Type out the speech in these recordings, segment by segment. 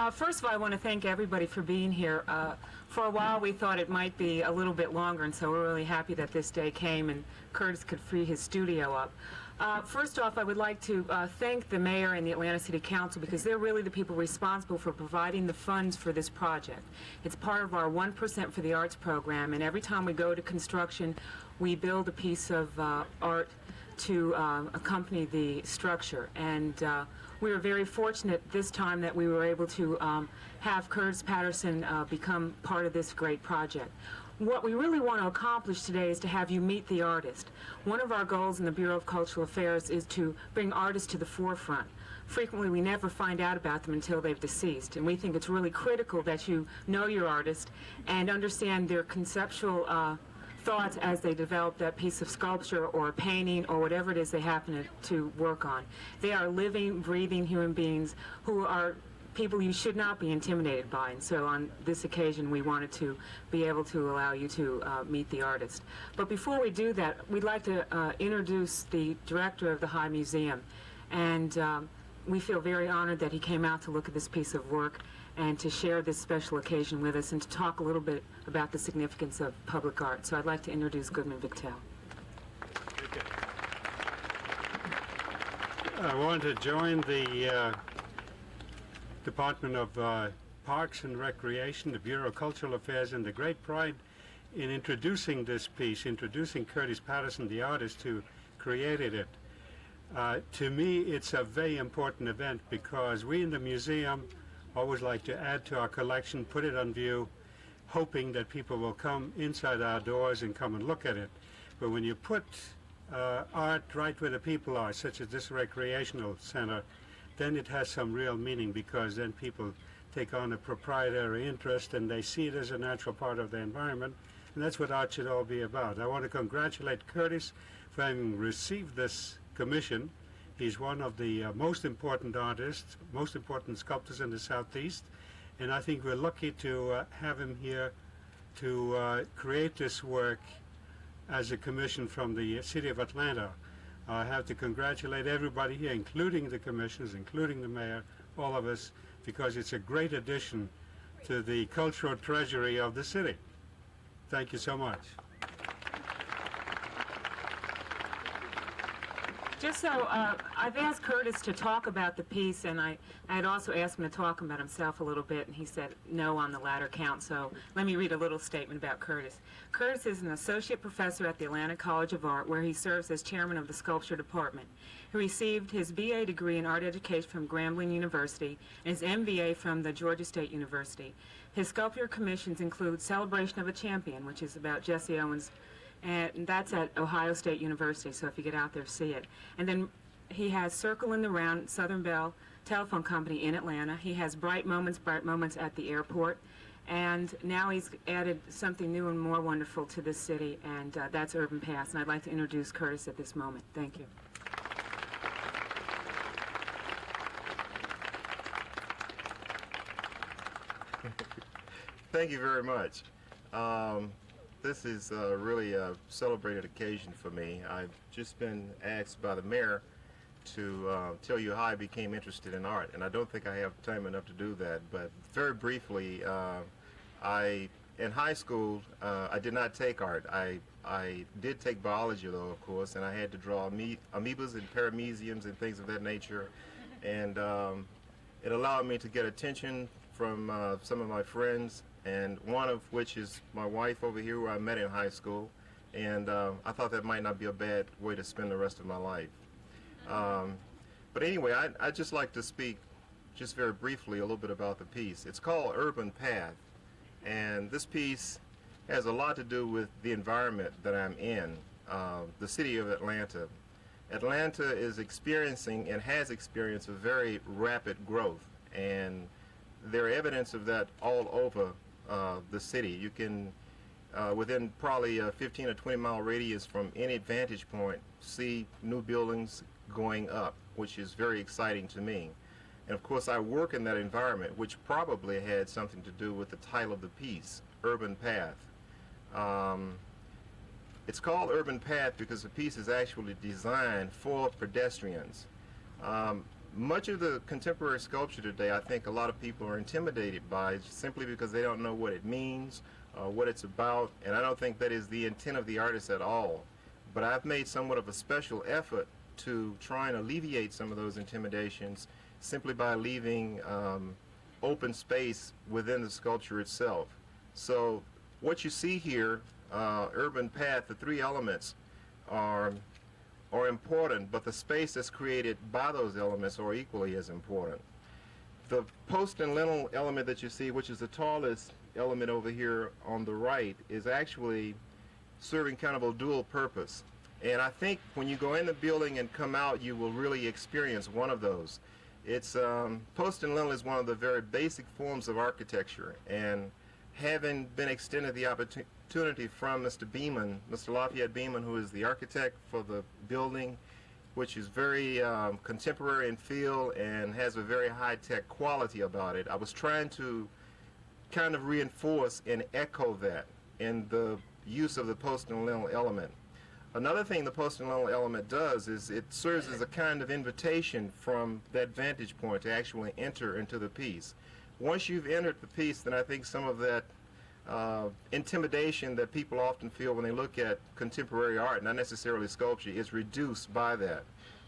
First of all, I want to thank everybody for being here. For a while, we thought it might be a little bit longer, and so we're really happy that this day came and Curtis could free his studio up. First off, I would like to thank the mayor and the Atlanta City Council because they're really the people responsible for providing the funds for this project. It's part of our 1% for the Arts program, and every time we go to construction, we build a piece of art to accompany the structure. And we were very fortunate this time that we were able to have Curtis Patterson become part of this great project. What we really want to accomplish today is to have you meet the artist. One of our goals in the Bureau of Cultural Affairs is to bring artists to the forefront. Frequently, we never find out about them until they've deceased, and we think it's really critical that you know your artist and understand their conceptual thoughts as they develop that piece of sculpture or a painting or whatever it is they happen to work on. They are living, breathing human beings who are people you should not be intimidated by, and so on this occasion we wanted to be able to allow you to meet the artist. But before we do that, we'd like to introduce the director of the High Museum, and we feel very honored that he came out to look at this piece of work and to share this special occasion with us and to talk a little bit about the significance of public art. So I'd like to introduce Goodman Victel. I want to join the Department of Parks and Recreation, the Bureau of Cultural Affairs, and the great pride in introducing this piece, introducing Curtis Patterson, the artist who created it. To me, it's a very important event because we in the museum always like to add to our collection, put it on view, hoping that people will come inside our doors and come and look at it. But when you put art right where the people are, such as this recreational center, then it has some real meaning because then people take on a proprietary interest and they see it as a natural part of the environment, and that's what art should all be about. I want to congratulate Curtis for having received this commission. He's one of the most important artists, most important sculptors in the Southeast, and I think we're lucky to have him here to create this work as a commission from the City of Atlanta. I have to congratulate everybody here, including the commissioners, including the mayor, all of us, because it's a great addition to the cultural treasury of the city. Thank you so much. Just so, I've asked Curtis to talk about the piece, and I had also asked him to talk about himself a little bit, and he said no on the latter count, so let me read a little statement about Curtis. Curtis is an associate professor at the Atlanta College of Art, where he serves as chairman of the sculpture department. He received his BA degree in art education from Grambling University and his MBA from the Georgia State University. His sculpture commissions include Celebration of a Champion, which is about Jesse Owens, and that's at Ohio State University, so if you get out there, see it. And then he has Circle in the Round, Southern Bell Telephone Company in Atlanta. He has Bright Moments at the airport. And now he's added something new and more wonderful to this city, and that's Urban Paths. And I'd like to introduce Curtis at this moment. Thank you. Thank you very much. This is really a celebrated occasion for me. I've just been asked by the mayor to tell you how I became interested in art, and I don't think I have time enough to do that, but very briefly, in high school, I did not take art. I did take biology, though, of course, and I had to draw amoebas and parameciums and things of that nature, and it allowed me to get attention from some of my friends, and one of which is my wife over here, who I met in high school, and I thought that might not be a bad way to spend the rest of my life. But anyway, I'd just like to speak just very briefly a little bit about the piece. It's called Urban Path, and this piece has a lot to do with the environment that I'm in, the city of Atlanta. Atlanta is experiencing and has experienced a very rapid growth, and there are evidence of that all over the city. You can, within probably a 15 or 20 mile radius from any vantage point, see new buildings going up, which is very exciting to me. And of course I work in that environment, which probably had something to do with the title of the piece, Urban Path. It's called Urban Path because the piece is actually designed for pedestrians. Much of the contemporary sculpture today, I think a lot of people are intimidated by simply because they don't know what it means, what it's about, and I don't think that is the intent of the artist at all. But I've made somewhat of a special effort to try and alleviate some of those intimidations simply by leaving open space within the sculpture itself. So what you see here, urban path, the three elements are important, but the space that's created by those elements are equally as important. The post and lintel element that you see, which is the tallest element over here on the right, is actually serving kind of a dual purpose. And I think when you go in the building and come out, you will really experience one of those. It's post and lintel is one of the very basic forms of architecture, and having been extended the opportunity from Mr. Beeman, Mr. Lafayette Beeman, who is the architect for the building, which is very contemporary in feel and has a very high-tech quality about it, I was trying to kind of reinforce and echo that in the use of the post and lintel element. Another thing the post and lintel element does is it serves as a kind of invitation from that vantage point to actually enter into the piece. Once you've entered the piece, then I think some of that intimidation that people often feel when they look at contemporary art, not necessarily sculpture, is reduced by that.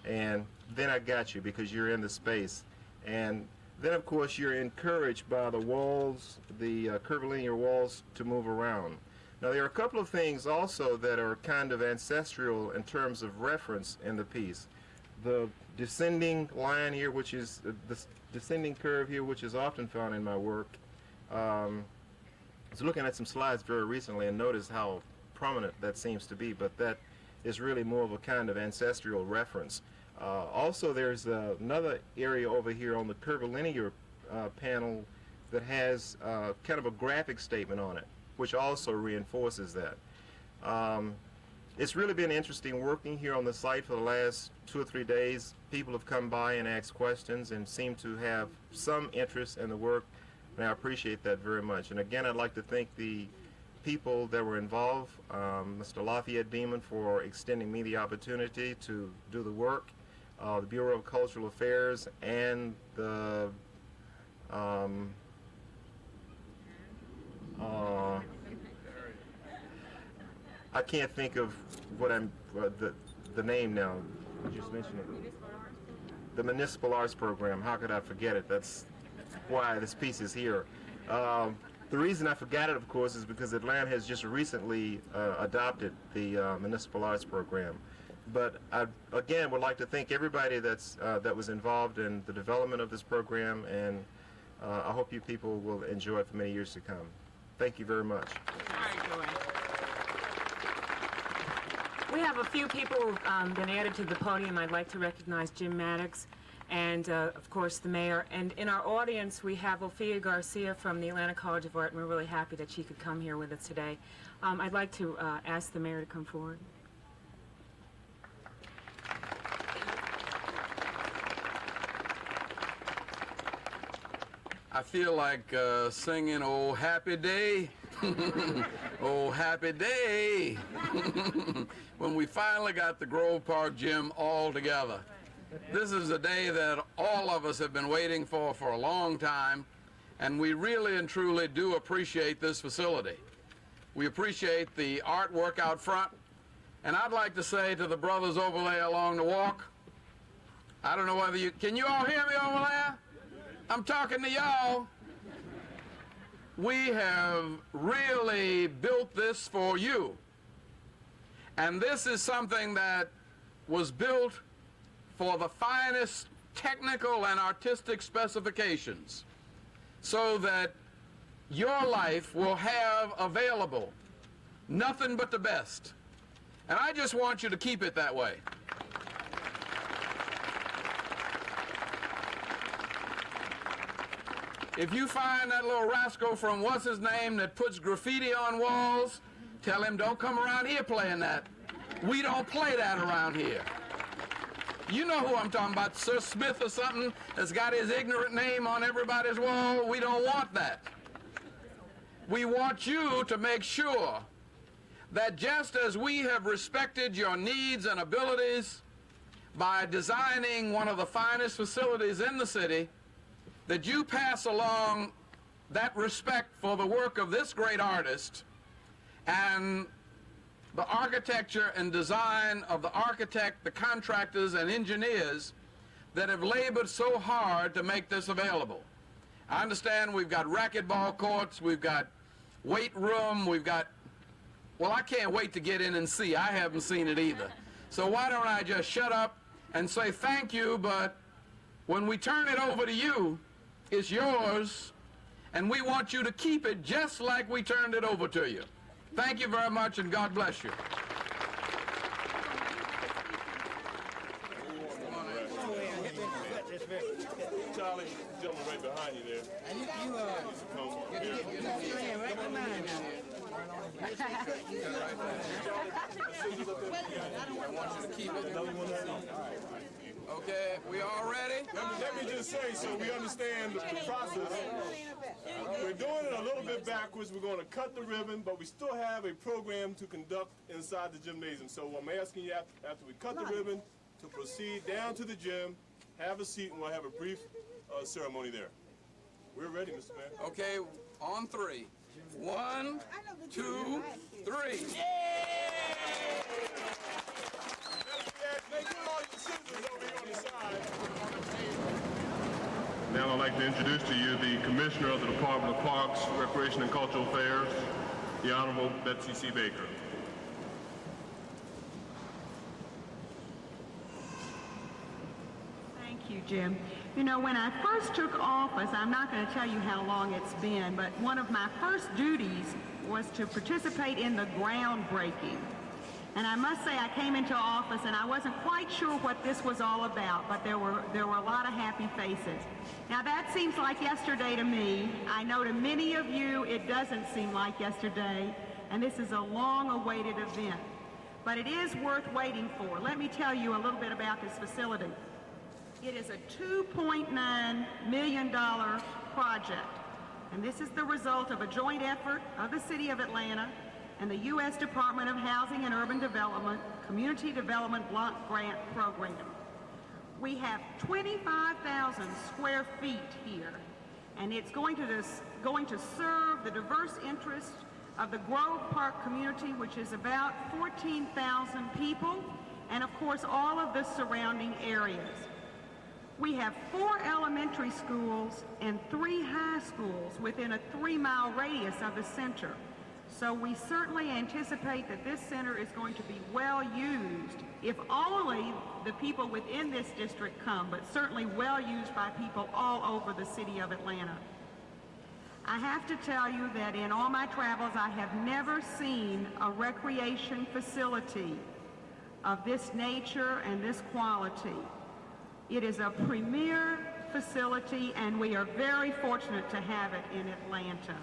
And then I got you because you're in the space. And then, of course, you're encouraged by the walls, the curvilinear walls, to move around. Now, there are a couple of things also that are kind of ancestral in terms of reference in the piece. The descending line here, which is the descending curve here, which is often found in my work. I was looking at some slides very recently and noticed how prominent that seems to be, but that is really more of a kind of ancestral reference. Also, there's another area over here on the curvilinear panel that has kind of a graphic statement on it, which also reinforces that. It's really been interesting working here on the site for the last 2 or 3 days. People have come by and asked questions and seem to have some interest in the work, and I appreciate that very much. And again, I'd like to thank the people that were involved, Mr. Lafayette Beeman for extending me the opportunity to do the work, the Bureau of Cultural Affairs, and the I can't think of what the name now. You just mentioned it. The Municipal Arts Program. How could I forget it? That's why this piece is here. The reason I forgot it, of course, is because Atlanta has just recently adopted the Municipal Arts Program. But I, again, would like to thank everybody that was involved in the development of this program, and I hope you people will enjoy it for many years to come. Thank you very much. We have a few people who've been added to the podium. I'd like to recognize Jim Maddox and, of course, the mayor. And in our audience, we have Ophia Garcia from the Atlanta College of Art, and we're really happy that she could come here with us today. I'd like to ask the mayor to come forward. I feel like singing "Oh Happy Day," "Oh Happy Day," when we finally got the Grove Park Gym all together. This is a day that all of us have been waiting for a long time, and we really and truly do appreciate this facility. We appreciate the artwork out front, and I'd like to say to the brothers over there along the walk, I don't know whether can you all hear me over there? I'm talking to y'all. We have really built this for you. And this is something that was built for the finest technical and artistic specifications so that your life will have available nothing but the best. And I just want you to keep it that way. If you find that little rascal from what's his name that puts graffiti on walls, tell him don't come around here playing that. We don't play that around here. You know who I'm talking about, Sir Smith or something that's got his ignorant name on everybody's wall. We don't want that. We want you to make sure that just as we have respected your needs and abilities, by designing one of the finest facilities in the city, that you pass along that respect for the work of this great artist and the architecture and design of the architect, the contractors, and engineers that have labored so hard to make this available. I understand we've got racquetball courts, we've got weight room, we've got, well, I can't wait to get in and see. I haven't seen it either. So why don't I just shut up and say thank you, but when we turn it over to you, it's yours, and we want you to keep it just like we turned it over to you. Thank you very much, and God bless you. Charlie, gentleman right behind you there. Okay, we all ready? Let me just say, so we understand the process. We're doing it a little bit backwards. We're going to cut the ribbon, but we still have a program to conduct inside the gymnasium. So I'm asking you, after we cut the ribbon, to proceed down to the gym, have a seat, and we'll have a brief ceremony there. We're ready, Mr. Mayor. Okay, on three. 1, 2, 3. Now I'd like to introduce to you the Commissioner of the Department of Parks, Recreation and Cultural Affairs, the Honorable Betsy C. Baker. Thank you, Jim. You know, when I first took office, I'm not going to tell you how long it's been, but one of my first duties was to participate in the groundbreaking. And I must say I came into office and I wasn't quite sure what this was all about, but there were a lot of happy faces. Now that seems like yesterday to me. I know to many of you it doesn't seem like yesterday, and this is a long-awaited event. But it is worth waiting for. Let me tell you a little bit about this facility. It is a $2.9 million project, and this is the result of a joint effort of the City of Atlanta and the U.S. Department of Housing and Urban Development Community Development Block Grant Program. We have 25,000 square feet here, and it's going to serve the diverse interests of the Grove Park community, which is about 14,000 people, and of course all of the surrounding areas. We have 4 elementary schools and 3 high schools within a 3-mile radius of the center. So we certainly anticipate that this center is going to be well used, if only the people within this district come, but certainly well used by people all over the city of Atlanta. I have to tell you that in all my travels, I have never seen a recreation facility of this nature and this quality. It is a premier facility, and we are very fortunate to have it in Atlanta.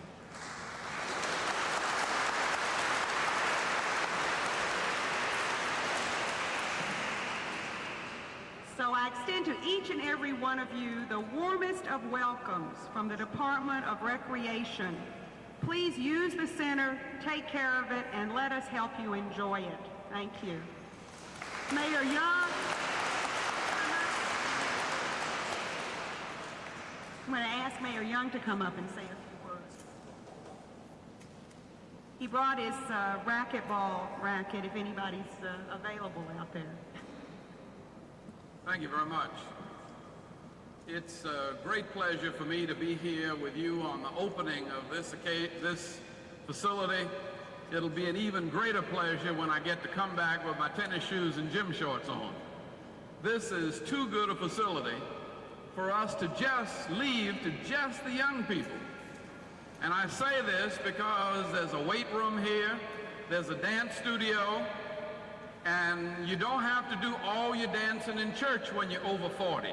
So I extend to each and every one of you the warmest of welcomes from the Department of Recreation. Please use the center, take care of it, and let us help you enjoy it. Thank you. Mayor Young. I'm going to ask Mayor Young to come up and say a few words. He brought his racquetball racket, if anybody's available out there. Thank you very much. It's a great pleasure for me to be here with you on the opening of this facility. It'll be an even greater pleasure when I get to come back with my tennis shoes and gym shorts on. This is too good a facility for us to just leave to just the young people. And I say this because there's a weight room here, there's a dance studio, and you don't have to do all your dancing in church when you're over 40.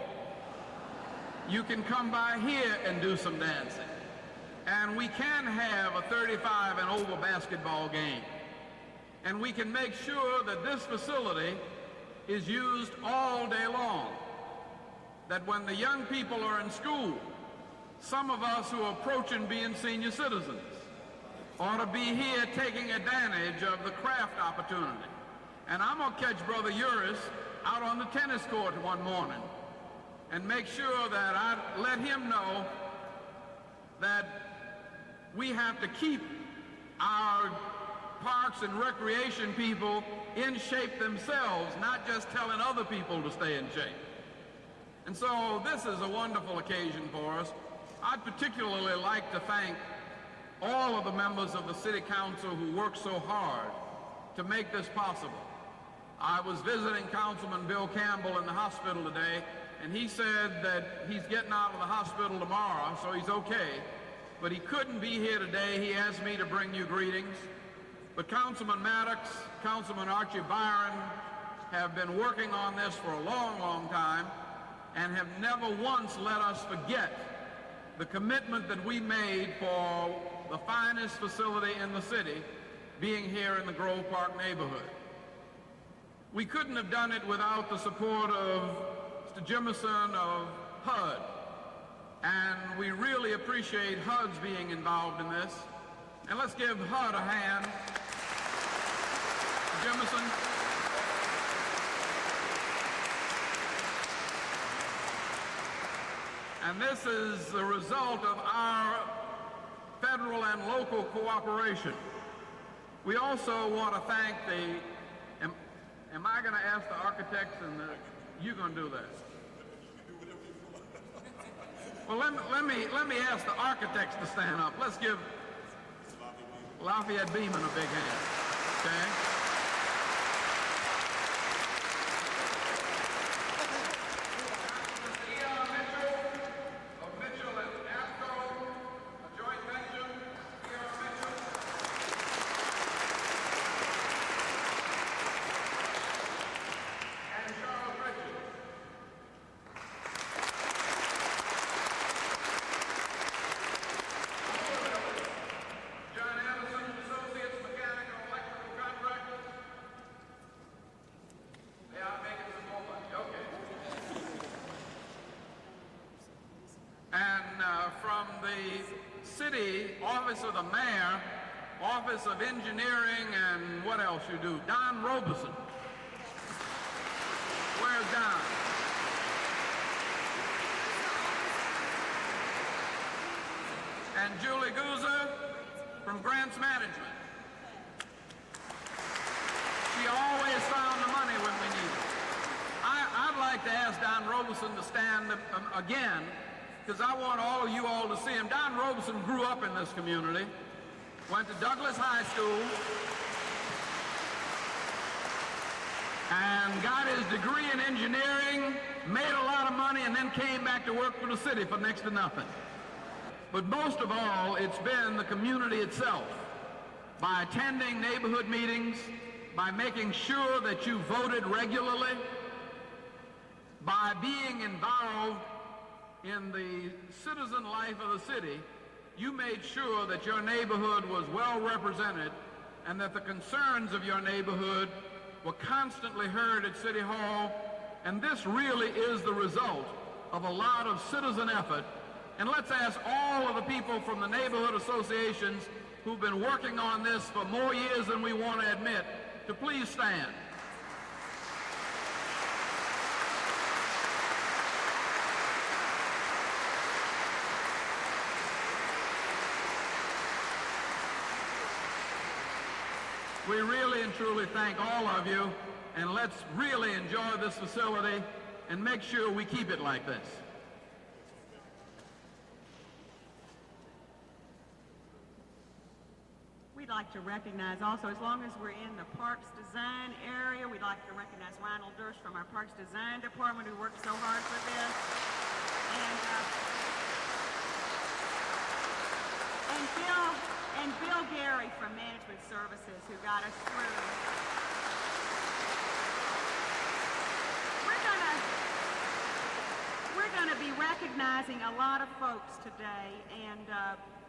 You can come by here and do some dancing. And we can have a 35 and over basketball game. And we can make sure that this facility is used all day long. That when the young people are in school, some of us who are approaching being senior citizens ought to be here taking advantage of the craft opportunity. And I'm going to catch Brother Uris out on the tennis court one morning and make sure that I let him know that we have to keep our parks and recreation people in shape themselves, not just telling other people to stay in shape. And so this is a wonderful occasion for us. I'd particularly like to thank all of the members of the City Council who worked so hard to make this possible. I was visiting Councilman Bill Campbell in the hospital today, and he said that he's getting out of the hospital tomorrow, so he's okay. But he couldn't be here today. He asked me to bring you greetings. But Councilman Maddox, Councilman Archie Byron have been working on this for a long, long time and have never once let us forget the commitment that we made for the finest facility in the city being here in the Grove Park neighborhood. We couldn't have done it without the support of Mr. Jimmerson of HUD, and we really appreciate HUD's being involved in this. And let's give HUD a hand. Jimmerson. And this is the result of our federal and local cooperation. We also want to thank the, am I going to ask the architects and you're going to do that? Well, let me ask the architects to stand up. Let's give Lafayette Beeman a big hand, okay? Office of the Mayor, Office of Engineering, and what else you do? Don Robeson. Where's Don? And Julie Gouza from Grants Management. She always found the money when we needed it. I'd like to ask Don Robeson to stand again, because I want all of you all to see him. Don Robeson grew up in this community, went to Douglas High School, and got his degree in engineering, made a lot of money, and then came back to work for the city for next to nothing. But most of all, it's been the community itself. By attending neighborhood meetings, by making sure that you voted regularly, by being involved in the citizen life of the city, you made sure that your neighborhood was well represented and that the concerns of your neighborhood were constantly heard at City Hall. And this really is the result of a lot of citizen effort. And let's ask all of the people from the neighborhood associations who've been working on this for more years than we want to admit to please stand. We really and truly thank all of you, and let's really enjoy this facility and make sure we keep it like this. We'd like to recognize also, as long as we're in the Parks Design area, we'd like to recognize Reinald Durst from our Parks Design Department, who worked so hard for this. And Bill Gary from Management Services, who got us through. We're gonna be recognizing a lot of folks today, and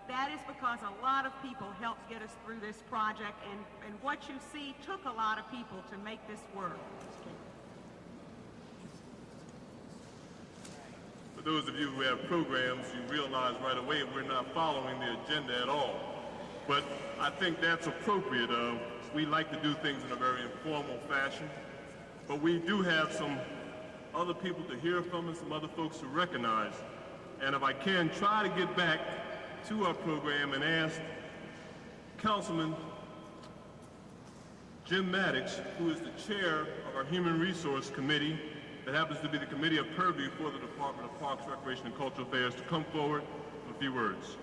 that is because a lot of people helped get us through this project, and what you see took a lot of people to make this work. For those of you who have programs, you realize right away we're not following the agenda at all. But I think that's appropriate. parks. We like to do things in a very informal fashion, but we do have some other people to hear from and some other folks to recognize. And if I can, try to get back to our program and ask Councilman Jim Maddox, who is the chair of our Human Resource Committee, that happens to be the committee of purview for the Department of Parks, Recreation, and Cultural Affairs, to come forward with a few words.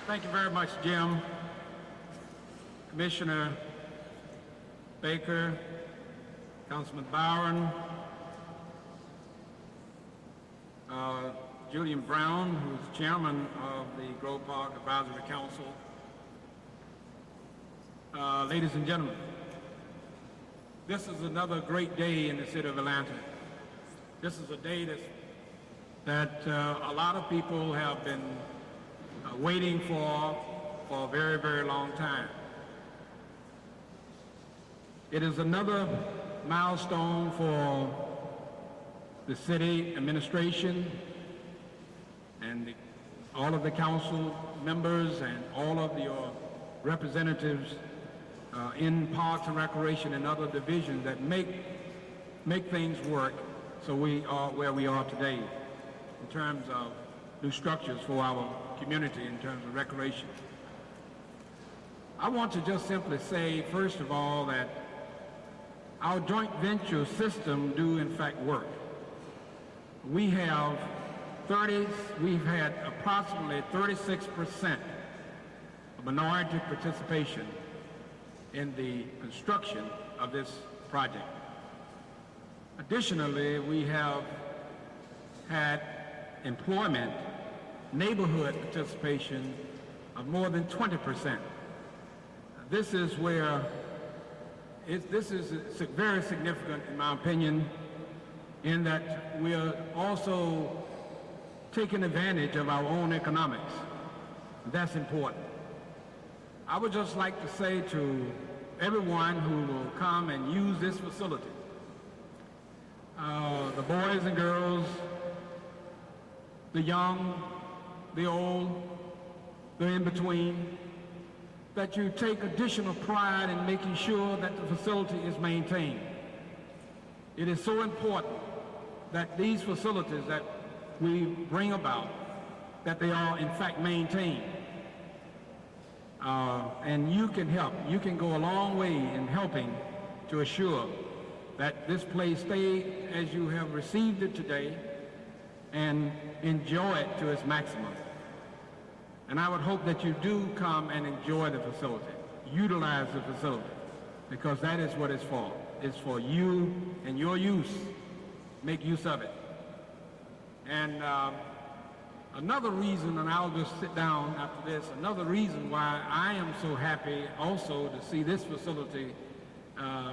Thank you very much, Jim. Commissioner Baker, Councilman Byron, Julian Brown, who's chairman of the Grove Park Advisory Council. Ladies and gentlemen, this is another great day in the city of Atlanta. This is a day that a lot of people have been waiting for a very, very long time. It is another milestone for the city administration and all of the council members and all of your representatives in Parks and Recreation and other divisions that make things work so we are where we are today in terms of new structures for our community in terms of recreation. I want to just simply say, first of all, that our joint venture system do in fact work. We've had approximately 36% of minority participation in the construction of this project. Additionally, we have had employment, neighborhood participation of more than 20%. This is where this is very significant, in my opinion, in that we are also taking advantage of our own economics. That's important. I would just like to say to everyone who will come and use this facility, the boys and girls, the young, the old, the in-between, that you take additional pride in making sure that the facility is maintained. It is so important that these facilities that we bring about, that they are in fact maintained. And you can help. You can go a long way in helping to assure that this place stay as you have received it today and enjoy it to its maximum. And I would hope that you do come and enjoy the facility, utilize the facility, because that is what it's for. It's for you and your use. Make use of it. And another reason, and I'll just sit down after this, another reason why I am so happy also to see this facility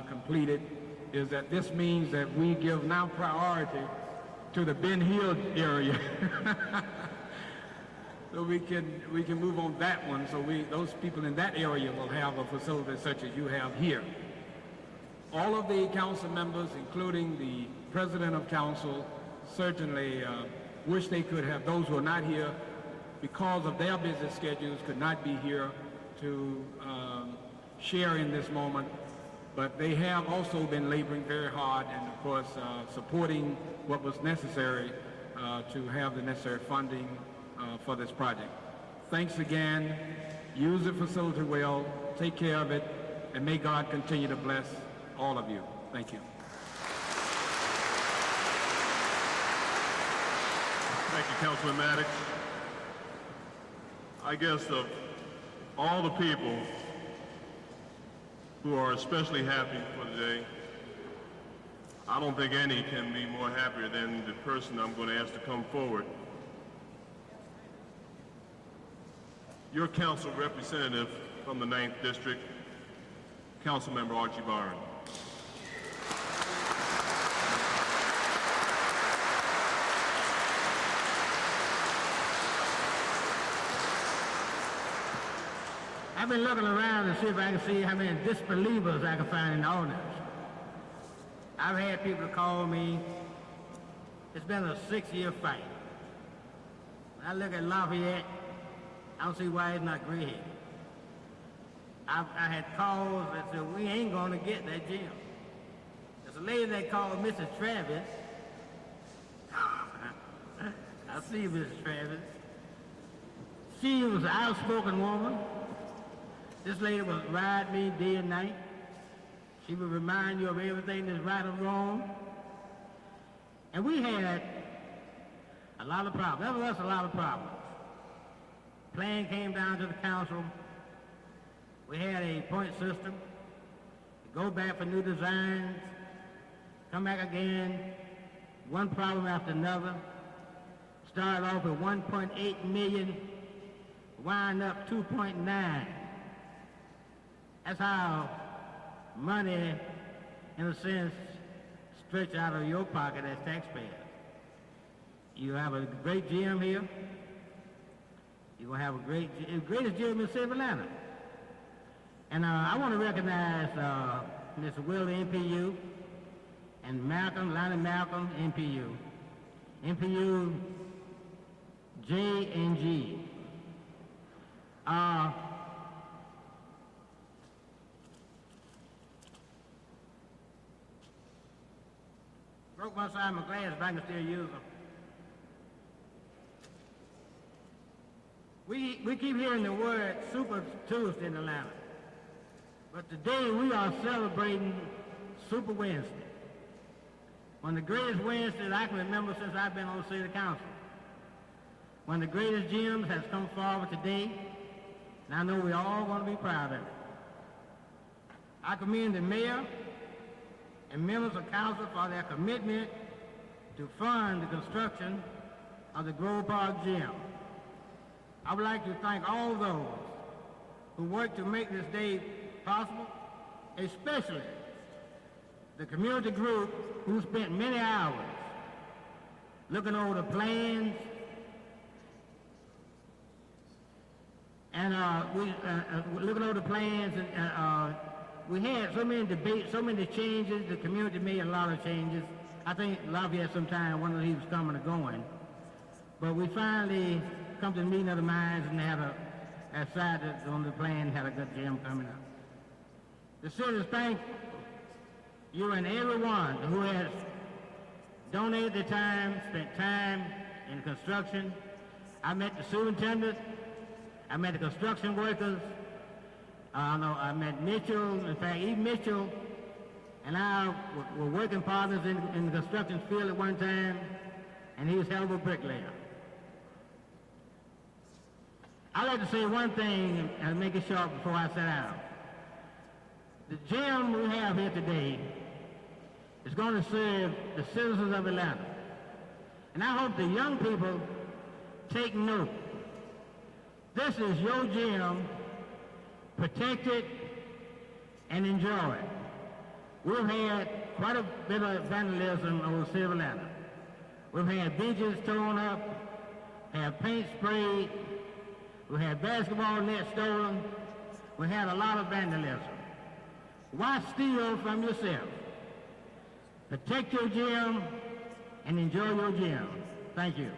completed is that this means that we give now priority to the Ben Hill area. So we can move on that one, so those people in that area will have a facility such as you have here. All of the council members, including the president of council, certainly wish they could have, those who are not here because of their busy schedules could not be here to share in this moment, but they have also been laboring very hard and of course supporting what was necessary to have the necessary funding for this project. Thanks again. Use the facility well, take care of it, and may God continue to bless all of you. Thank you. Thank you, Councilman Maddox. I guess of all the people who are especially happy for today, I don't think any can be more happier than the person I'm going to ask to come forward. Your council representative from the 9th District, Councilmember Archie Byron. I've been looking around to see if I can see how many disbelievers I can find in the audience. I've had people call me. It's been a 6-year fight. When I look at Lafayette, I don't see why it's not gray-headed. I had calls that said, we ain't gonna get that gym. There's a lady that called Mrs. Travis. I see Mrs. Travis. She was an outspoken woman. This lady would ride me day and night. She would remind you of everything that's right or wrong. And we had a lot of problems. There was a lot of problems. Plan came down to the council. We had a point system. Go back for new designs. Come back again. One problem after another. Started off with 1.8 million. Wind up 2.9. That's how money, in a sense, stretch out of your pocket as taxpayers. You have a great gym here. You're going to have the greatest gym in the city of Atlanta. And I want to recognize Mr. Willie, NPU, and Malcolm, Lonnie Malcolm, NPU. NPU J and G. Broke one side of my glass, but I can still use them. We keep hearing the word Super Tuesday in Atlanta. But today we are celebrating Super Wednesday. One of the greatest Wednesdays I can remember since I've been on the city council. One of the greatest gyms has come forward today, and I know we're all going to be proud of it. I commend the mayor and members of council for their commitment to fund the construction of the Grove Park Gym. I would like to thank all those who worked to make this day possible, especially the community group who spent many hours looking over the plans and looking over the plans, and we had so many debates, so many changes. The community made a lot of changes. I think Lafayette sometime wondered he was coming or going, but we finally come to the meeting of the minds and decided on the plan, had a good gym coming up. The citizens thank you and everyone who has donated their time, spent time in construction. I met the superintendent, I met the construction workers, I met Mitchell. In fact, even Mitchell and I were working partners in the construction field at one time, and he was a hell of a bricklayer. I'd like to say one thing and make it short before I sit down. The gym we have here today is going to serve the citizens of Atlanta. And I hope the young people take note. This is your gym. Protect it and enjoy it. We've had quite a bit of vandalism over the city of Atlanta. We've had benches torn up, had paint sprayed, we had basketball nets stolen, we had a lot of vandalism. Why steal from yourself? Protect your gym and enjoy your gym. Thank you.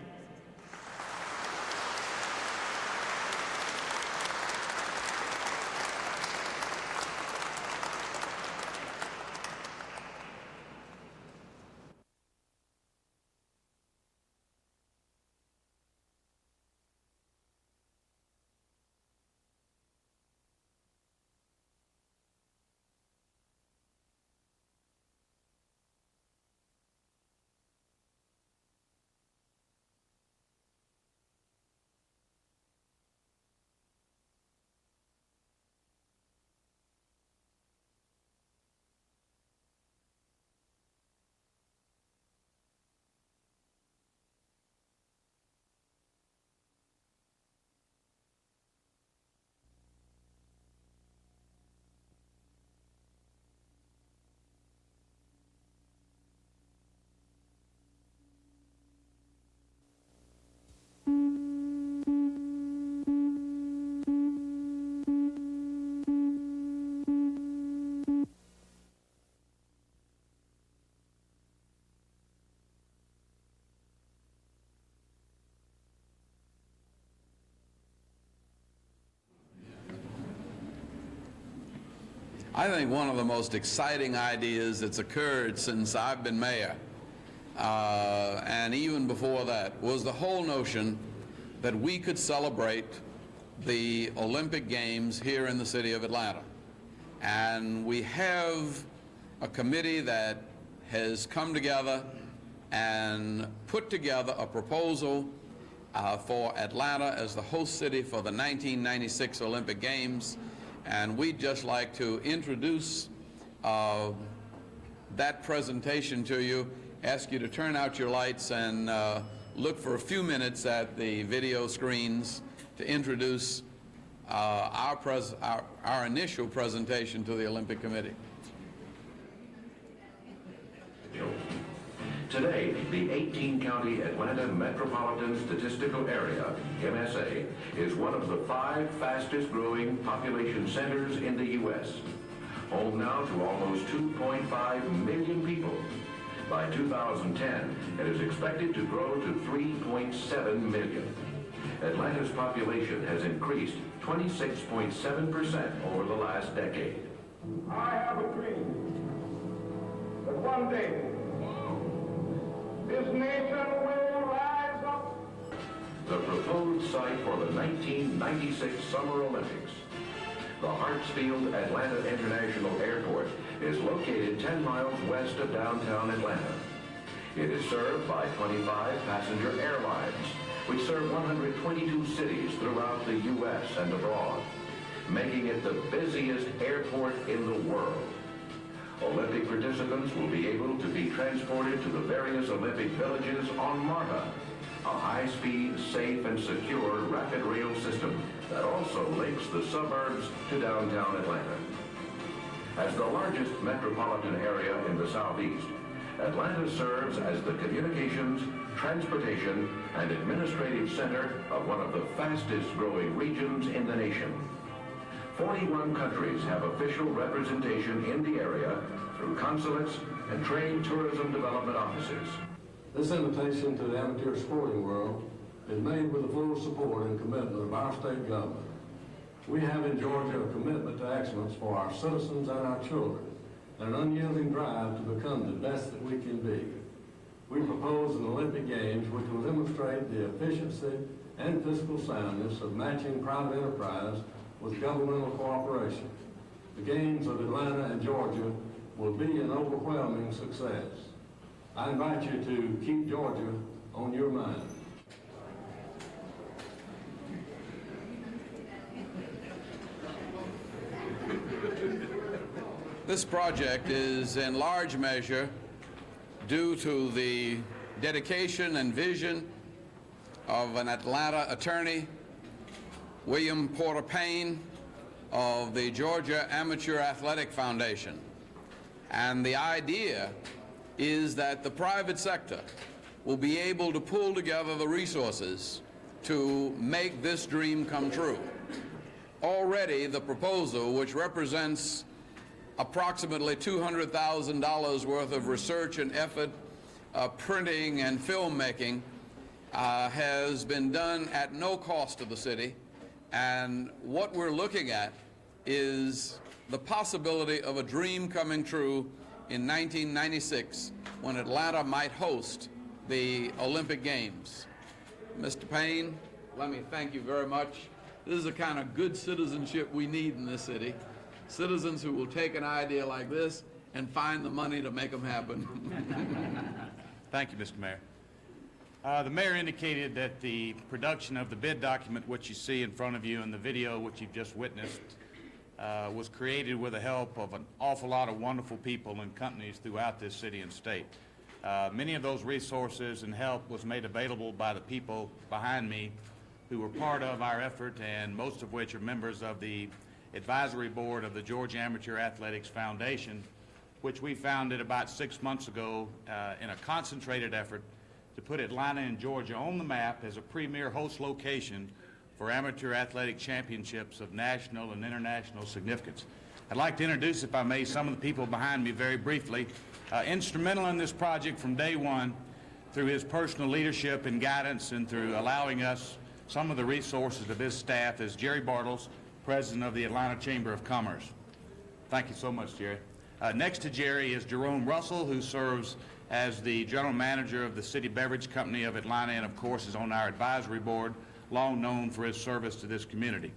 I think one of the most exciting ideas that's occurred since I've been mayor, and even before that, was the whole notion that we could celebrate the Olympic Games here in the city of Atlanta. And we have a committee that has come together and put together a proposal for Atlanta as the host city for the 1996 Olympic Games. And we'd just like to introduce that presentation to you, ask you to turn out your lights and look for a few minutes at the video screens to introduce our initial presentation to the Olympic Committee. Today, the 18-county Atlanta Metropolitan Statistical Area, MSA, is one of the 5 fastest-growing population centers in the U.S. Home now to almost 2.5 million people. By 2010, it is expected to grow to 3.7 million. Atlanta's population has increased 26.7% over the last decade. I have a dream that one day this nation will rise up. The proposed site for the 1996 Summer Olympics. The Hartsfield Atlanta International Airport is located 10 miles west of downtown Atlanta. It is served by 25 passenger airlines, which serve 122 cities throughout the U.S. and abroad, making it the busiest airport in the world. Olympic participants will be able to be transported to the various Olympic villages on MARTA, a high-speed, safe, and secure rapid rail system that also links the suburbs to downtown Atlanta. As the largest metropolitan area in the Southeast, Atlanta serves as the communications, transportation, and administrative center of one of the fastest-growing regions in the nation. 41 countries have official representation in the area through consulates and trained tourism development offices. This invitation to the amateur sporting world is made with the full support and commitment of our state government. We have in Georgia a commitment to excellence for our citizens and our children, and an unyielding drive to become the best that we can be. We propose an Olympic Games which will demonstrate the efficiency and fiscal soundness of matching private enterprise with governmental cooperation. The Games of Atlanta and Georgia will be an overwhelming success. I invite you to keep Georgia on your mind. This project is in large measure due to the dedication and vision of an Atlanta attorney, William Porter Payne of the Georgia Amateur Athletic Foundation. And the idea is that the private sector will be able to pull together the resources to make this dream come true. Already the proposal, which represents approximately $200,000 worth of research and effort, printing and filmmaking, has been done at no cost to the city. And what we're looking at is the possibility of a dream coming true in 1996 when Atlanta might host the Olympic Games. Mr. Payne, let me thank you very much. This is the kind of good citizenship we need in this city. Citizens who will take an idea like this and find the money to make them happen. Thank you, Mr. Mayor. The mayor indicated that the production of the bid document, which you see in front of you, and the video, which you've just witnessed, was created with the help of an awful lot of wonderful people and companies throughout this city and state. Many of those resources and help was made available by the people behind me who were part of our effort, and most of which are members of the advisory board of the Georgia Amateur Athletics Foundation, which we founded about 6 months ago in a concentrated effort to put Atlanta and Georgia on the map as a premier host location for amateur athletic championships of national and international significance. I'd like to introduce, if I may, some of the people behind me very briefly. Instrumental in this project from day one through his personal leadership and guidance and through allowing us some of the resources of his staff is Jerry Bartles, President of the Atlanta Chamber of Commerce. Thank you so much, Jerry. Next to Jerry is Jerome Russell, who serves as the general manager of the City Beverage Company of Atlanta and, of course, is on our advisory board, long known for his service to this community.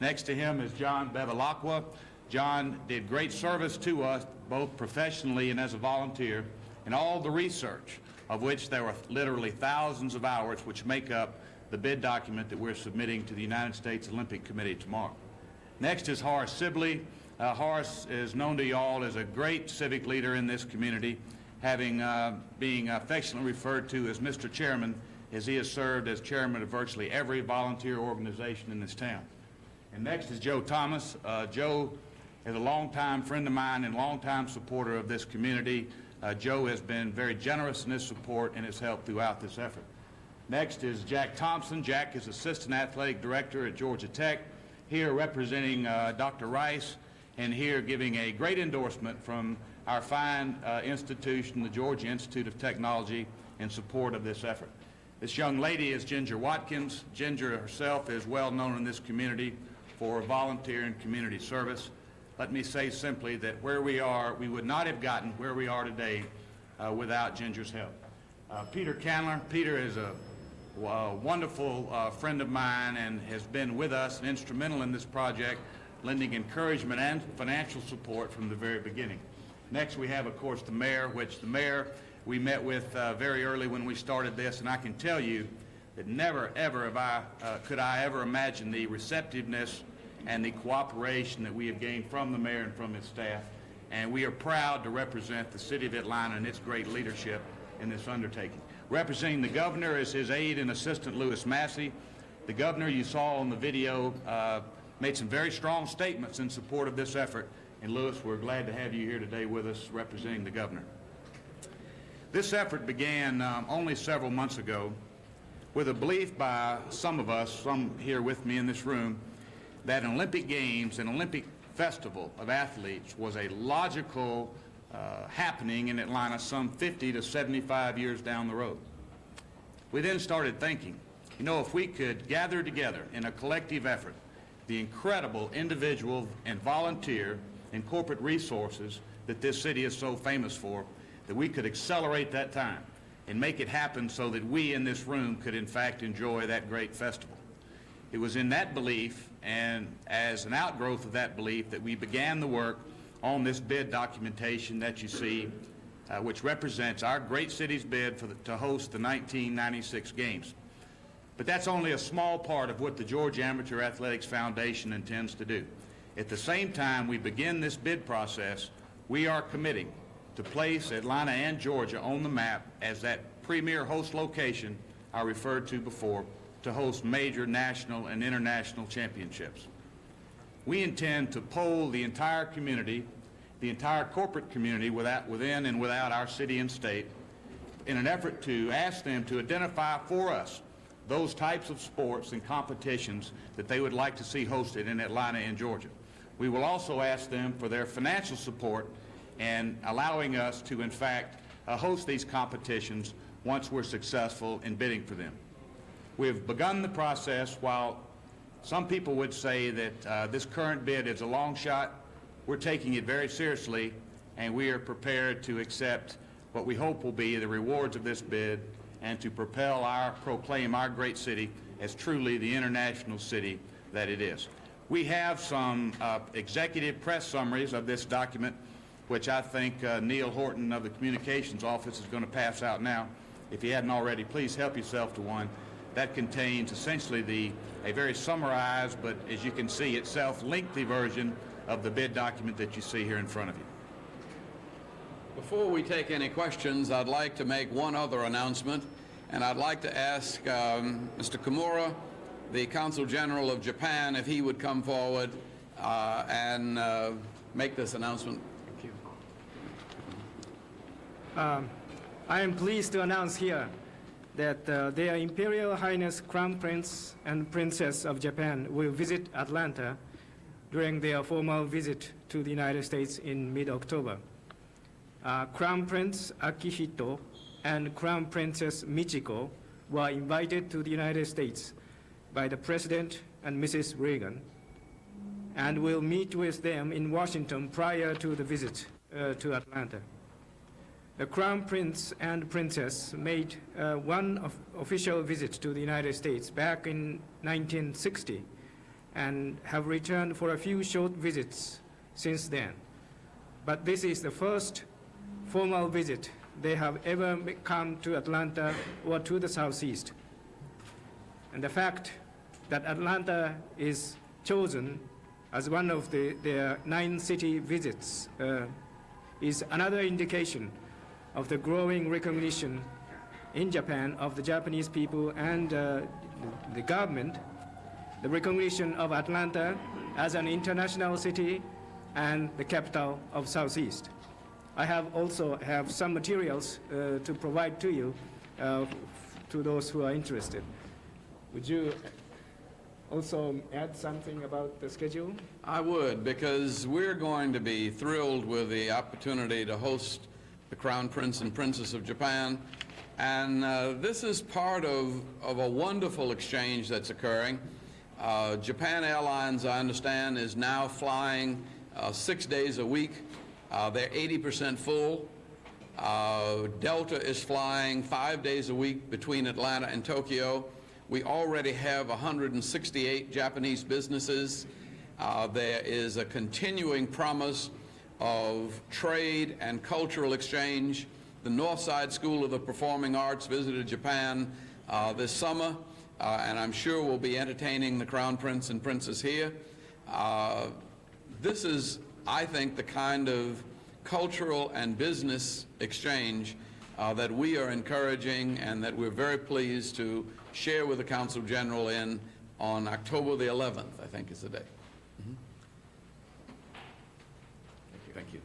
Next to him is John Bevilacqua. John did great service to us, both professionally and as a volunteer, in all the research, of which there were literally thousands of hours, which make up the bid document that we're submitting to the United States Olympic Committee tomorrow. Next is Horace Sibley. Horace is known to you all as a great civic leader in this community, having being affectionately referred to as Mr. Chairman, as he has served as chairman of virtually every volunteer organization in this town. And next is Joe Thomas. Joe is a longtime friend of mine and longtime supporter of this community. Joe has been very generous in his support and his help throughout this effort. Next is Jack Thompson. Jack is Assistant Athletic Director at Georgia Tech, here representing Dr. Rice, and here giving a great endorsement from our fine institution, the Georgia Institute of Technology, in support of this effort. This young lady is Ginger Watkins. Ginger herself is well known in this community for volunteer and community service. Let me say simply that where we are, we would not have gotten where we are today without Ginger's help. Peter Candler. Peter is a wonderful friend of mine and has been with us and instrumental in this project, lending encouragement and financial support from the very beginning. Next we have, of course, the mayor, which the mayor we met with very early when we started this, and I can tell you that never, ever could I ever imagine the receptiveness and the cooperation that we have gained from the mayor and from his staff. And we are proud to represent the city of Atlanta and its great leadership in this undertaking. Representing the governor is his aide and assistant, Lewis Massey. The governor, you saw on the video, made some very strong statements in support of this effort. And Lewis, we're glad to have you here today with us representing the governor. This effort began only several months ago with a belief by some of us, some here with me in this room, that an Olympic Games, an Olympic festival of athletes was a logical happening in Atlanta some 50 to 75 years down the road. We then started thinking, you know, if we could gather together in a collective effort the incredible individual and volunteer and corporate resources that this city is so famous for, that we could accelerate that time and make it happen so that we in this room could in fact enjoy that great festival. It was in that belief and as an outgrowth of that belief that we began the work on this bid documentation that you see, which represents our great city's bid to host the 1996 Games. But that's only a small part of what the Georgia Amateur Athletics Foundation intends to do. At the same time we begin this bid process, we are committing to place Atlanta and Georgia on the map as that premier host location I referred to before, to host major national and international championships. We intend to poll the entire community, the entire corporate community within and without our city and state, in an effort to ask them to identify for us those types of sports and competitions that they would like to see hosted in Atlanta and Georgia. We will also ask them for their financial support and allowing us to, in fact, host these competitions once we're successful in bidding for them. We've begun the process. While some people would say that this current bid is a long shot, we're taking it very seriously, and we are prepared to accept what we hope will be the rewards of this bid and to proclaim our great city as truly the international city that it is. We have some executive press summaries of this document, which I think Neil Horton of the Communications Office is going to pass out now. If you hadn't already, please help yourself to one. That contains essentially a very summarized, but as you can see itself, lengthy version of the bid document that you see here in front of you. Before we take any questions, I'd like to make one other announcement, and I'd like to ask Mr. Kimura, the Consul General of Japan, if he would come forward and make this announcement. Thank you. I am pleased to announce here that Their Imperial Highness Crown Prince and Princess of Japan will visit Atlanta during their formal visit to the United States in mid-October. Crown Prince Akihito and Crown Princess Michiko were invited to the United States by the President and Mrs. Reagan. and will meet with them in Washington prior to the visit to Atlanta. The Crown Prince and Princess made one official visit to the United States back in 1960 and have returned for a few short visits since then. But this is the first formal visit they have ever come to Atlanta or to the Southeast. And the fact that Atlanta is chosen as one of their 9-city visits is another indication of the growing recognition in Japan of the Japanese people and the government, the recognition of Atlanta as an international city and the capital of Southeast. I also have some materials to provide to you, to those who are interested. Would you also add something about the schedule? I would, because we're going to be thrilled with the opportunity to host the Crown Prince and Princess of Japan. And this is part of a wonderful exchange that's occurring. Japan Airlines, I understand, is now flying 6 days a week. They're 80% full. Delta is flying 5 days a week between Atlanta and Tokyo. We already have 168 Japanese businesses. There is a continuing promise of trade and cultural exchange. The Northside School of the Performing Arts visited Japan this summer, and I'm sure we'll be entertaining the Crown Prince and Princess here. This is, I think, the kind of cultural and business exchange that we are encouraging and that we're very pleased to share with the Consul General on October the 11th, I think is the day. Mm-hmm. Thank you.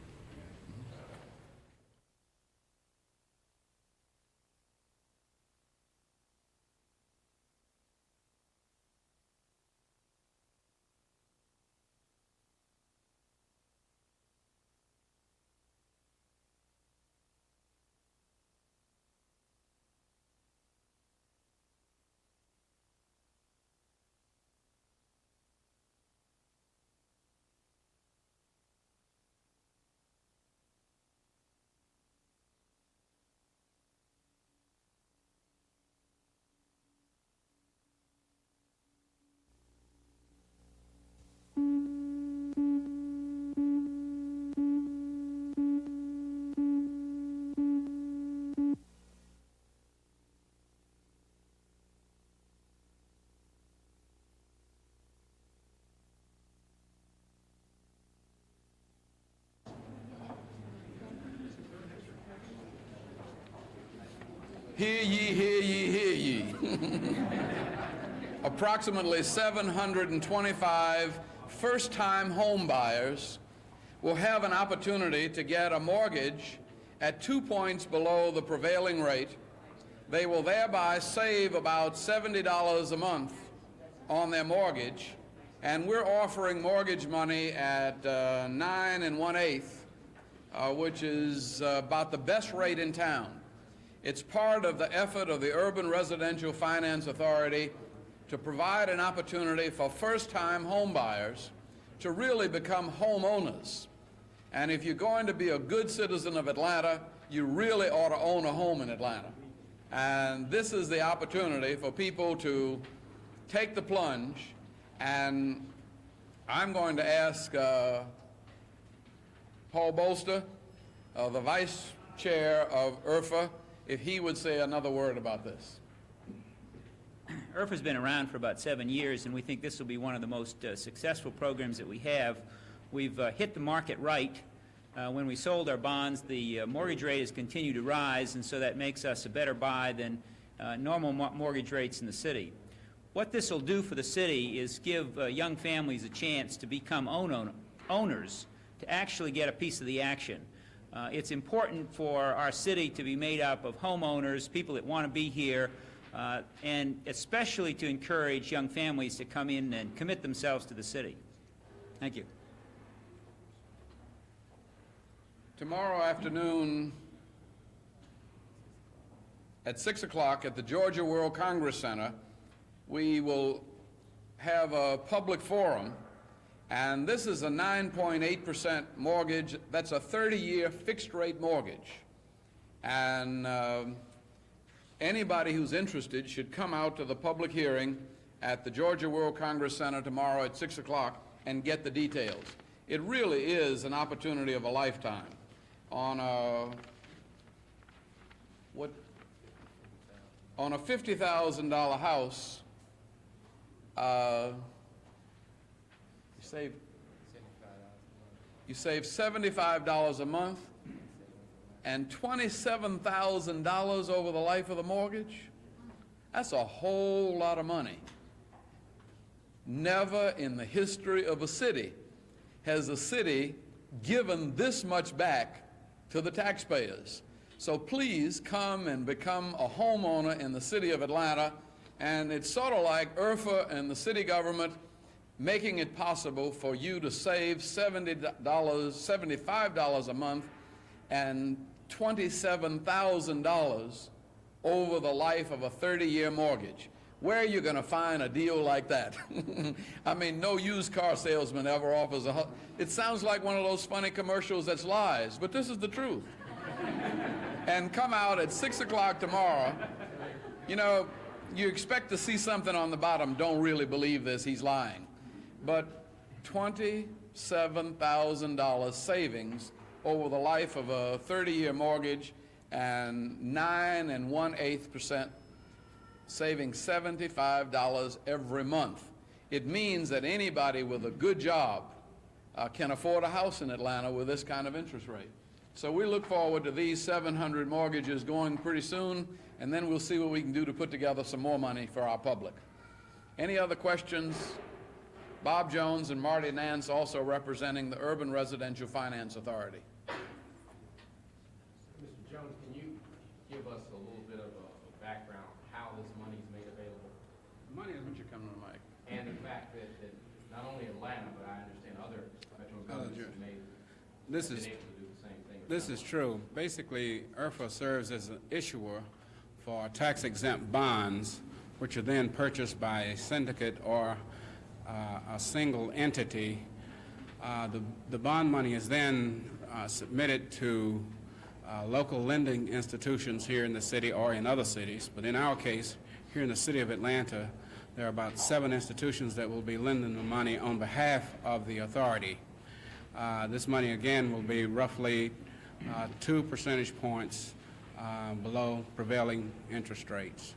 Hear ye, hear ye, hear ye. Approximately 725 first-time home buyers will have an opportunity to get a mortgage at 2 points below the prevailing rate. They will thereby save about $70 a month on their mortgage, and we're offering mortgage money at 9 1/8, which is about the best rate in town. It's part of the effort of the Urban Residential Finance Authority to provide an opportunity for first-time home buyers to really become homeowners. And if you're going to be a good citizen of Atlanta, you really ought to own a home in Atlanta. And this is the opportunity for people to take the plunge. And I'm going to ask Paul Bolster, the Vice Chair of IRFA, if he would say another word about this. IRFA's been around for about 7 years, and we think this will be one of the most successful programs that we have. We've hit the market right. When we sold our bonds, the mortgage rate has continued to rise, and so that makes us a better buy than normal mortgage rates in the city. What this will do for the city is give young families a chance to become owners, to actually get a piece of the action. It's important for our city to be made up of homeowners, people that want to be here, and especially to encourage young families to come in and commit themselves to the city. Thank you. Tomorrow afternoon at 6 o'clock at the Georgia World Congress Center, we will have a public forum And this is a 9.8% mortgage. That's a 30-year fixed-rate mortgage. And anybody who's interested should come out to the public hearing at the Georgia World Congress Center tomorrow at 6 o'clock and get the details. It really is an opportunity of a lifetime. On a $50,000 house, you save $75 a month and $27,000 over the life of the mortgage. That's a whole lot of money. Never in the history of a city has a city given this much back to the taxpayers. So please come and become a homeowner in the city of Atlanta. And it's sort of like IRFA and the city government making it possible for you to save $75 a month and $27,000 over the life of a 30-year mortgage. Where are you going to find a deal like that? I mean, no used car salesman ever offers it sounds like one of those funny commercials that's lies, but this is the truth. And come out at 6 o'clock tomorrow. You know, you expect to see something on the bottom. Don't really believe this, he's lying. But $27,000 savings over the life of a 30-year mortgage, and 9 1/8% saving $75 every month. It means that anybody with a good job can afford a house in Atlanta with this kind of interest rate. So we look forward to these 700 mortgages going pretty soon, and then we'll see what we can do to put together some more money for our public. Any other questions? Bob Jones and Marty Nance, also representing the Urban Residential Finance Authority. Mr. Jones, can you give us a little bit of a background how this money is made available? Money is what you come to the mic. And the fact that not only Atlanta, but I understand other metro governments have been able to do the same thing. This is true. Basically, IRFA serves as an issuer for tax-exempt bonds, which are then purchased by a syndicate or a single entity. The bond money is then submitted to local lending institutions here in the city or in other cities. But in our case, here in the city of Atlanta, there are about 7 institutions that will be lending the money on behalf of the authority. This money, again, will be roughly 2 percentage points below prevailing interest rates.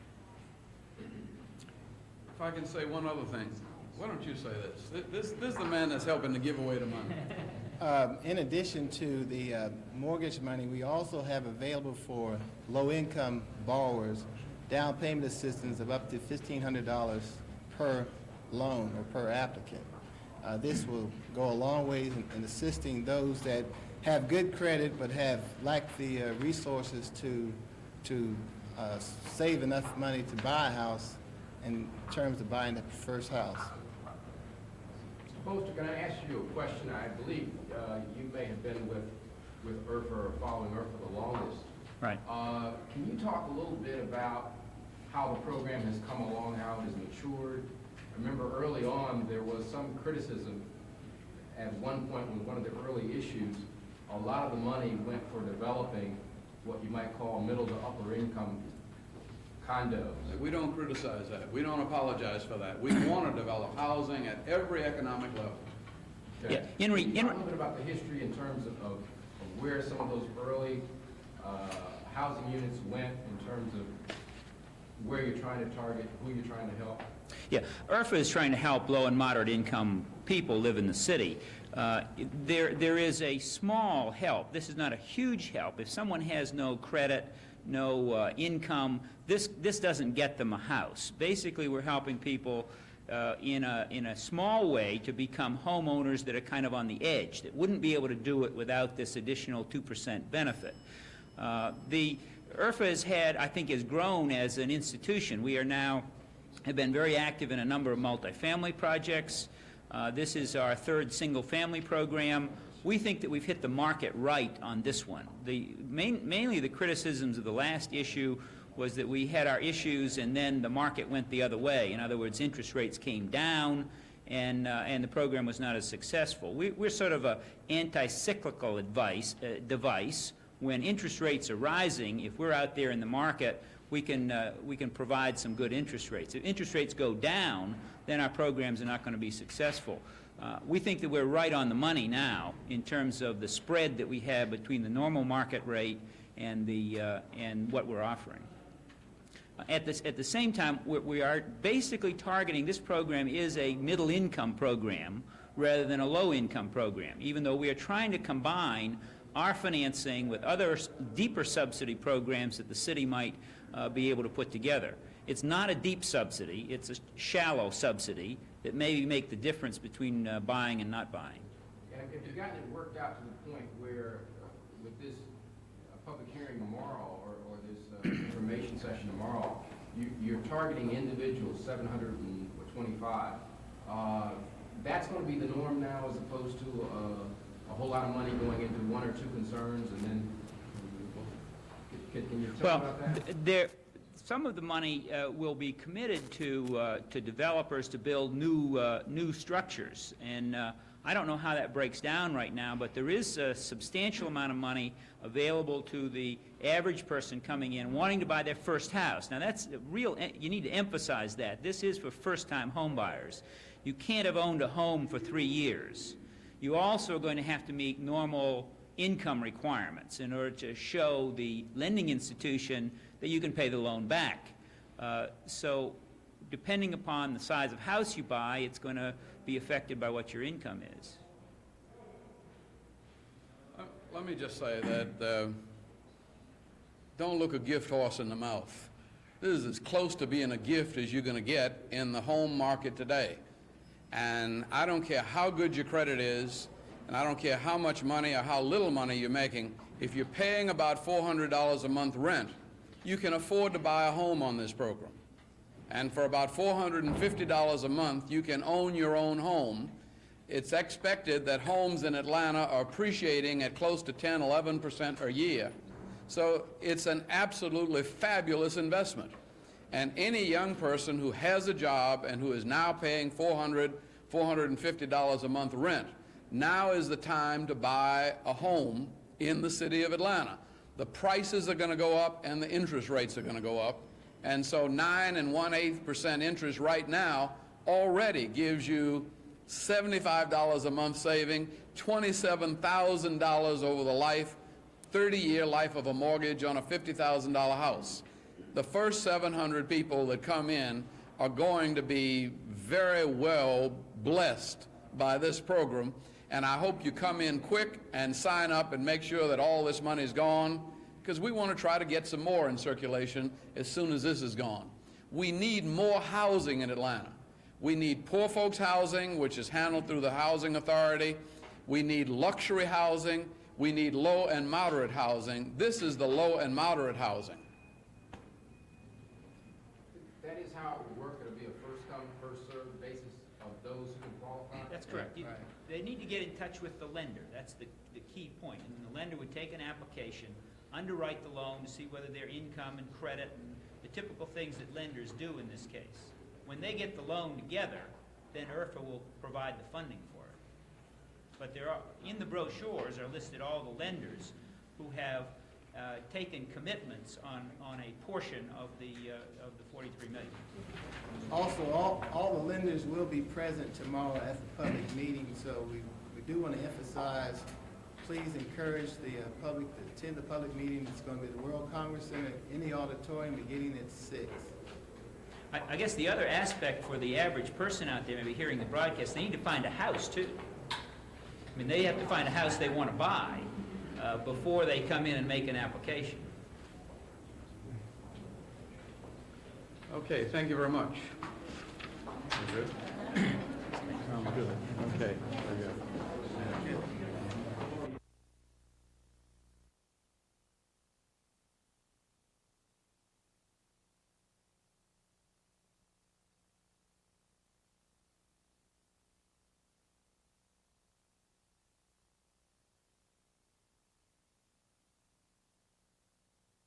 If I can say one other thing. Why don't you say this? This is the man that's helping to give away the money. In addition to the mortgage money, we also have available for low-income borrowers down payment assistance of up to $1,500 per loan or per applicant. This will go a long way in assisting those that have good credit but lack the resources to save enough money to buy a house in terms of buying the first house. Poster, can I ask you a question? I believe you may have been with IRFA or following IRFA the longest. Right. Can you talk a little bit about how the program has come along, how it has matured? I remember early on there was some criticism at one point with one of the early issues. A lot of the money went for developing what you might call middle to upper income condos. We don't criticize that. We don't apologize for that. We want to develop housing at every economic level. Okay. Yeah. Talk a little bit about the history in terms of where some of those early housing units went in terms of where you're trying to target, who you're trying to help. Yeah, IRFA is trying to help low and moderate income people live in the city. There is a small help. This is not a huge help. If someone has no credit, no income, this doesn't get them a house. Basically, we're helping people in a small way to become homeowners that are kind of on the edge, that wouldn't be able to do it without this additional 2% benefit. The IRFA has grown as an institution. We are now have been very active in a number of multifamily projects. This is our 3rd single-family program. We think that we've hit the market right on this one. Mainly the criticisms of the last issue was that we had our issues and then the market went the other way. In other words, interest rates came down and the program was not as successful. We're sort of an anti-cyclical device. When interest rates are rising, if we're out there in the market, we can provide some good interest rates. If interest rates go down, then our programs are not going to be successful. We think that we're right on the money now in terms of the spread that we have between the normal market rate and what we're offering. At the same time, we are basically targeting, this program is a middle-income program rather than a low-income program, even though we are trying to combine our financing with other deeper subsidy programs that the city might be able to put together. It's not a deep subsidy, it's a shallow subsidy that maybe make the difference between buying and not buying. And have you gotten it worked out to the point where with this public hearing tomorrow or this information session tomorrow, you're targeting individuals, 725. That's going to be the norm now as opposed to a whole lot of money going into one or two concerns, and then can you tell me about that? Some of the money will be committed to developers to build new structures, and I don't know how that breaks down right now, but there is a substantial amount of money available to the average person coming in wanting to buy their first house. Now that's real, you need to emphasize that. This is for first-time home buyers. You can't have owned a home for 3 years. You also are going to have to meet normal income requirements in order to show the lending institution that you can pay the loan back. So depending upon the size of house you buy, it's going to be affected by what your income is. Let me just say that don't look a gift horse in the mouth. This is as close to being a gift as you're going to get in the home market today. And I don't care how good your credit is, and I don't care how much money or how little money you're making, if you're paying about $400 a month rent, you can afford to buy a home on this program. And for about $450 a month, you can own your own home. It's expected that homes in Atlanta are appreciating at close to 10, 11% a year. So it's an absolutely fabulous investment. And any young person who has a job and who is now paying $400, $450 a month rent, now is the time to buy a home in the city of Atlanta. The prices are going to go up and the interest rates are going to go up. And so 9 1/8% interest right now already gives you $75 a month saving, $27,000 over the 30-year life of a mortgage on a $50,000 house. The first 700 people that come in are going to be very well blessed by this program, and I hope you come in quick and sign up and make sure that all this money is gone, because we want to try to get some more in circulation as soon as this is gone. We need more housing in Atlanta. We need poor folks housing, which is handled through the Housing Authority. We need luxury housing. We need low and moderate housing. This is the low and moderate housing. That is how it would work. It'll be a first-come, first-served basis of those who can qualify? That's correct. They need to get in touch with the lender. That's the key point. And the lender would take an application, underwrite the loan to see whether their income and credit and the typical things that lenders do in this case. When they get the loan together, then IRFA will provide the funding for it. But there are, in the brochures are listed all the lenders who have taken commitments on a portion of the $43 million. Also, all the lenders will be present tomorrow at the public meeting, so we do want to emphasize, please encourage the public to attend the public meeting. It's going to be the World Congress Center in the auditorium beginning at 6. I guess the other aspect for the average person out there maybe hearing the broadcast, they need to find a house too. I mean, they have to find a house they want to buy before they come in and make an application. Okay, thank you very much. Good. Sounds good. Okay. Very good.